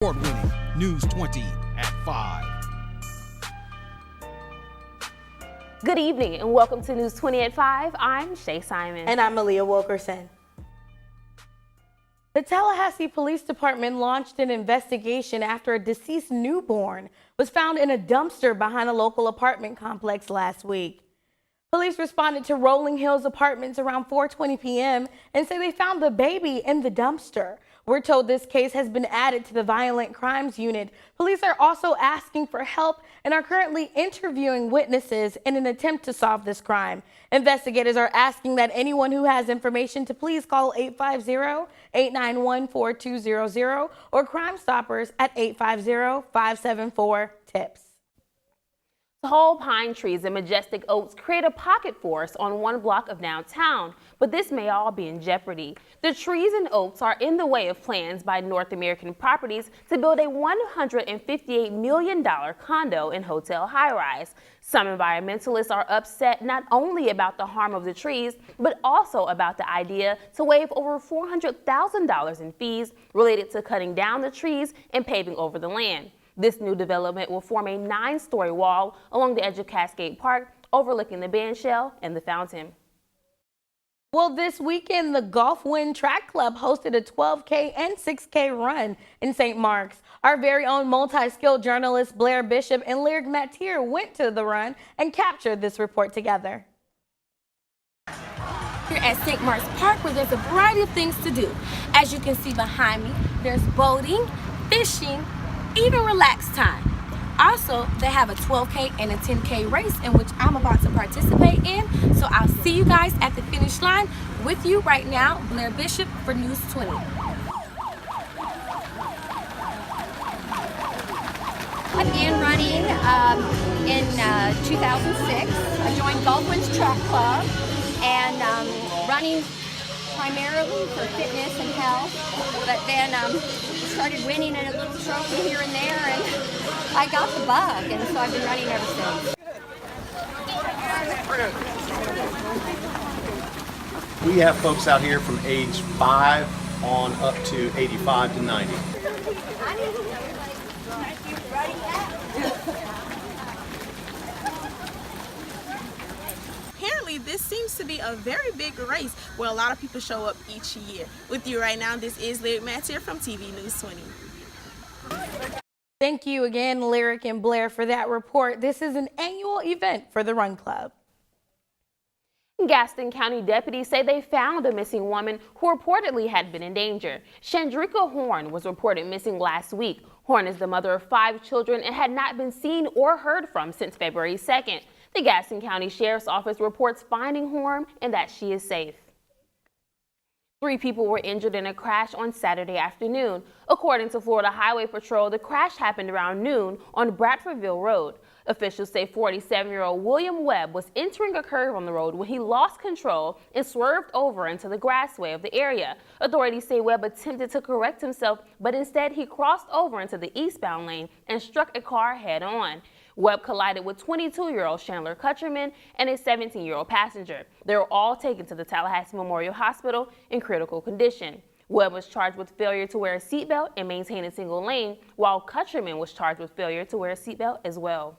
Award-winning News 20 at 5. Good evening and welcome to News 20 at 5. I'm Shay Simon. And I'm Aaliyah Wilkerson. The Tallahassee Police Department launched an investigation after a deceased newborn was found in a dumpster behind a local apartment complex last week. Police responded to Rolling Hills Apartments around 4:20 p.m. and say they found the baby in the dumpster. We're told this case has been added to the Violent Crimes Unit. Police are also asking for help and are currently interviewing witnesses in an attempt to solve this crime. Investigators are asking that anyone who has information to please call 850-891-4200 or Crime Stoppers at 850-574-TIPS. Tall pine trees and majestic oaks create a pocket forest on one block of downtown, but this may all be in jeopardy. The trees and oaks are in the way of plans by North American Properties to build a $158 million condo and hotel high-rise. Some environmentalists are upset not only about the harm of the trees, but also about the idea to waive over $400,000 in fees related to cutting down the trees and paving over the land. This new development will form a 9-story wall along the edge of Cascade Park, overlooking the bandshell and the fountain. Well, this weekend, the Gulf Wind Track Club hosted a 12K and 6K run in St. Mark's. Our very own multi-skilled journalists Blair Bishop and Lyric Matier went to the run and captured this report together. Here at St. Mark's Park, where there's a variety of things to do. As you can see behind me, there's boating, fishing, even relaxed time. Also, they have a 12K and a 10K race in which I'm about to participate in. So I'll see you guys at the finish line. With you right now, Blair Bishop for News 20. I began running in 2006. I joined Gulf Winds Track Club and running primarily for fitness and health, but then started winning in a little trophy here and there, and I got the bug, and so I've been running ever since. We have folks out here from age 5 on up to 85 to 90. Apparently, this seems to be a very big race where a lot of people show up each year. With you right now, this is Lyric Matier from TV News 20. Thank you again, Lyric and Blair, for that report. This is an annual event for the Run Club. Gaston County deputies say they found a missing woman who reportedly had been in danger. Chandrika Horn was reported missing last week. Horn is the mother of 5 children and had not been seen or heard from since February 2nd. The Gaston County Sheriff's Office reports finding Horn and that she is safe. 3 people were injured in a crash on Saturday afternoon. According to Florida Highway Patrol, the crash happened around noon on Bradfordville Road. Officials say 47-year-old William Webb was entering a curve on the road when he lost control and swerved over into the grassway of the area. Authorities say Webb attempted to correct himself, but instead he crossed over into the eastbound lane and struck a car head-on. Webb collided with 22-year-old Chandler Kutcherman and a 17-year-old passenger. They were all taken to the Tallahassee Memorial Hospital in critical condition. Webb was charged with failure to wear a seatbelt and maintain a single lane, while Kutcherman was charged with failure to wear a seatbelt as well.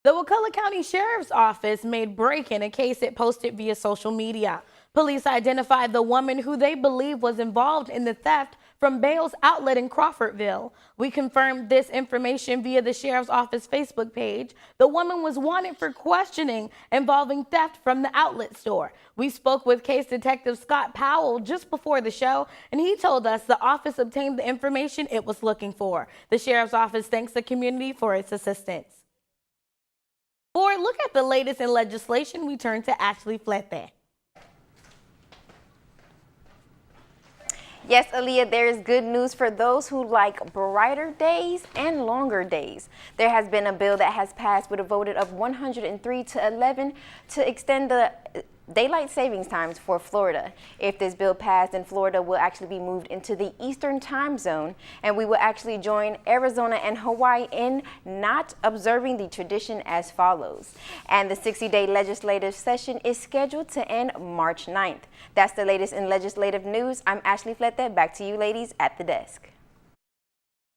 The Wakulla County Sheriff's Office made break in a case it posted via social media. Police identified the woman who they believe was involved in the theft from Bales Outlet in Crawfordville. We confirmed this information via the Sheriff's Office Facebook page. The woman was wanted for questioning involving theft from the outlet store. We spoke with Case Detective Scott Powell just before the show, and he told us the office obtained the information it was looking for. The Sheriff's Office thanks the community for its assistance. For a look at the latest in legislation, we turn to Ashley Flete. Yes, Aaliyah, there is good news for those who like brighter days and longer days. There has been a bill that has passed with a vote of 103 to 11 to extend the daylight savings times for Florida. If this bill passed, then Florida will actually be moved into the Eastern time zone, and we will actually join Arizona and Hawaii in not observing the tradition as follows. And the 60-day legislative session is scheduled to end March 9th. That's the latest in legislative news. I'm Ashley Flete. Back to you ladies at the desk.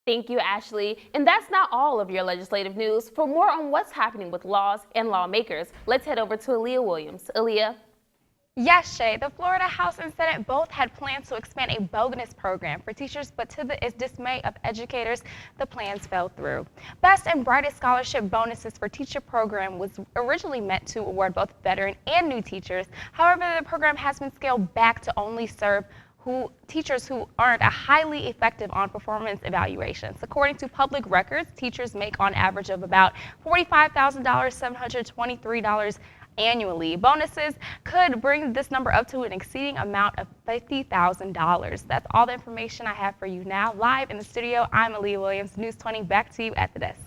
Thank you, Ashley. And that's not all of your legislative news. For more on what's happening with laws and lawmakers, let's head over to Aaliyah Williams. Aaliyah. Yes, Shay. The Florida House and Senate both had plans to expand a bonus program for teachers, but to the dismay of educators, the plans fell through. Best and Brightest Scholarship bonuses for teacher program was originally meant to award both veteran and new teachers. However, the program has been scaled back to only serve teachers who aren't highly effective on performance evaluations. According to public records, teachers make on average of about $45,000, $723 annually. Bonuses could bring this number up to an exceeding amount of $50,000. That's all the information I have for you now. Live in the studio, I'm Aaliyah Williams, News 20. Back to you at the desk.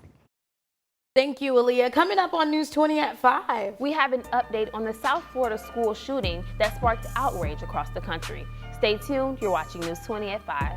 Thank you, Aaliyah. Coming up on News 20 at 5. We have an update on the South Florida school shooting that sparked outrage across the country. Stay tuned. You're watching News 20 at 5.